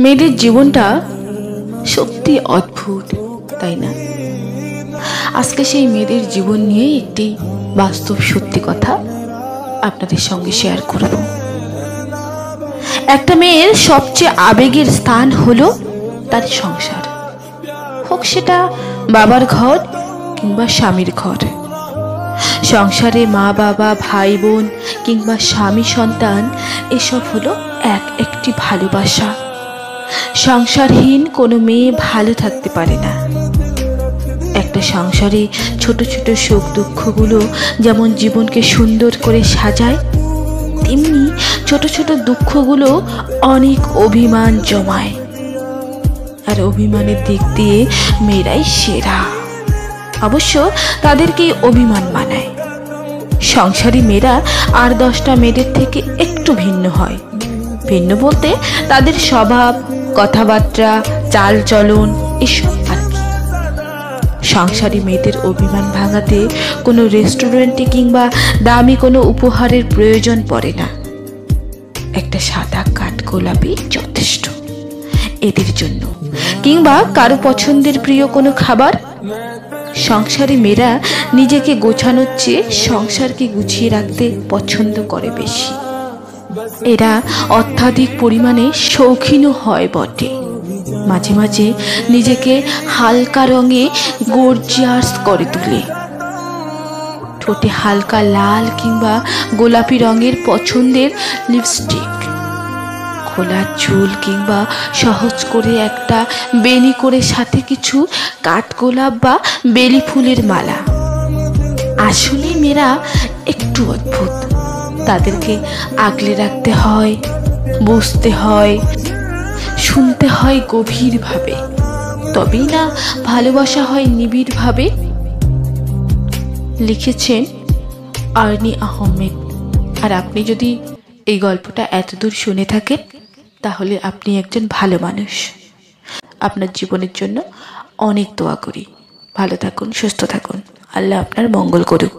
মেয়েদের জীবনটা সত্যি অদ্ভুত, তাই না? আজকে সেই মেয়েদের জীবন নিয়ে একটি বাস্তব সত্যি কথা আপনাদের সঙ্গে শেয়ার করব। একটা মেয়ের সবচেয়ে আবেগের স্থান হলো তার সংসার, হোক সেটা বাবার ঘর কিংবা স্বামীর ঘর। সংসারে মা বাবা, ভাই বোন কিংবা স্বামী সন্তান এসব হলো একটি ভালোবাসা। সংসারহীন কোনো মেয়ে ভালো থাকতে পারে না। একটা সংসারে ছোট ছোট সুখ দুঃখগুলো যেমন জীবনকে সুন্দর করে সাজায়, তেমনি ছোট ছোট দুঃখগুলো অনেক অভিমান জমায়। আর অভিমানের দিক দিয়ে মেয়েরাই সেরা, অবশ্য তাদেরকেই অভিমান মানায়। সংসারী মেয়েরা আর 10টা মেয়েদের থেকে একটু ভিন্ন হয়। ভিন্ন বলতে তাদের স্বভাব, কথাবার্তা, চাল চলন এসব আর কি। সংসারী মেয়েদের অভিমান ভাঙাতে কোনো রেস্টুরেন্টে কিংবা দামি কোনো উপহারের প্রয়োজন পড়ে না। একটা সাদা কাঠগোলাপি যথেষ্ট এদের জন্য, কিংবা কারো পছন্দের প্রিয় কোনো খাবার। সংসারী মেয়েরা নিজেকে গোছানোর চেয়ে সংসারকে গুছিয়ে রাখতে পছন্দ করে বেশি। এরা অত্যাধিক পরিমাণে শৌখিনও হয় বটে। মাঝে মাঝে নিজেকে হালকা রঙে গর্জিয়াস করে তোলে। ঠোঁটে হালকা লাল কিংবা গোলাপি রঙের পছন্দের লিপস্টিক, খোলা চুল কিংবা সহজ করে একটা বেনি করে সাথে কিছু কাঠগোলাপ বা বেলি ফুলের মালা। আসলে মেয়েরা একটু অদ্ভুত। তাদেরকে আগলে রাখতে হয়, বুঝতে হয়, শুনতে হয় গভীরভাবে, তবেই না ভালোবাসা হয় নিবিড়ভাবে। লিখেছেন আরনি আহমেদ। আর আপনি যদি এই গল্পটা এতদূর শুনে থাকেন, তাহলে আপনি একজন ভালো মানুষ। আপনার জীবনের জন্য অনেক দোয়া করি। ভালো থাকুন, সুস্থ থাকুন। আল্লাহ আপনার মঙ্গল করুক।